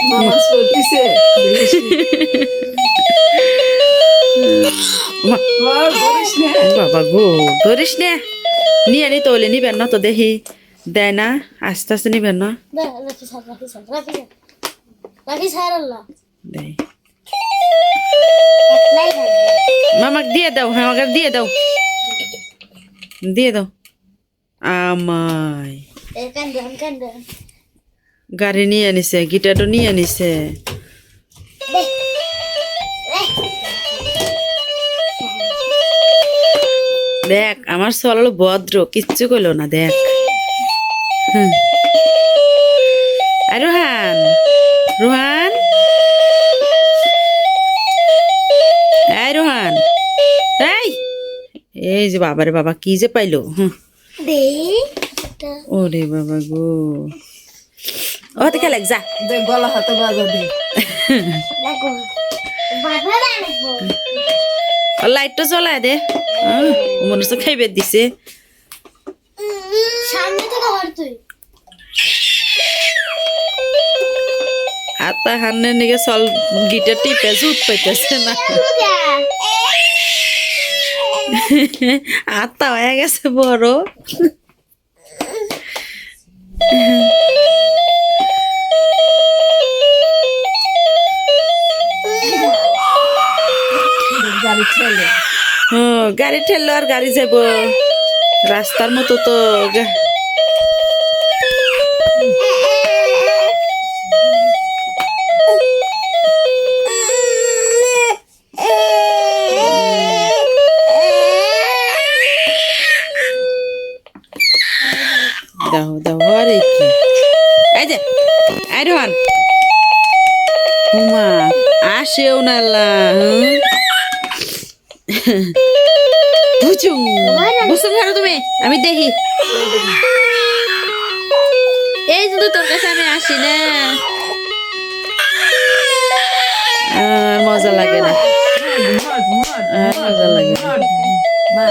মামা চলতেছে বাবা গো ধরিস নে নিয়ে নি তোলে নিবেন না তো দেখি দেয় না আস্তে আস্তে নিবেন না দেয় মামাকে দিয়ে দাও হ্যাঁ আমাকে দিয়ে দাও দিয়ে দাও আমায় গাড়ি নিয়ে নিছে গিটারও নিয়ে নিছে দেখ আমার সরল ভদ্র কিচ্ছু কইলো না দেখ আর রোহান রোহান এই রোহান এই যে বাবারে বাবা কি যে পাইলো ওরে বাবা গো ও তো খেলে যা গলা হাতে বাজা দে লাইটটা জ্বলায় দে মনে হচ্ছে খাইবে দিছে আতা হান্নের নিকে চল গিটার টিপে জুত পাইতেছে না আতা হয়ে গেছে বড় গাড়ি ঠেললো আর গাড়ি যাব রাস্তার মতো তো দাও দাও আরে কি এই যে আইরোহান উমা আসেও না বুঝুম বুঝতে পারো তুমি আমি দেখি এই যদি তোর কাছে আমি আসি না আর মজা লাগে না আর মজা লাগে না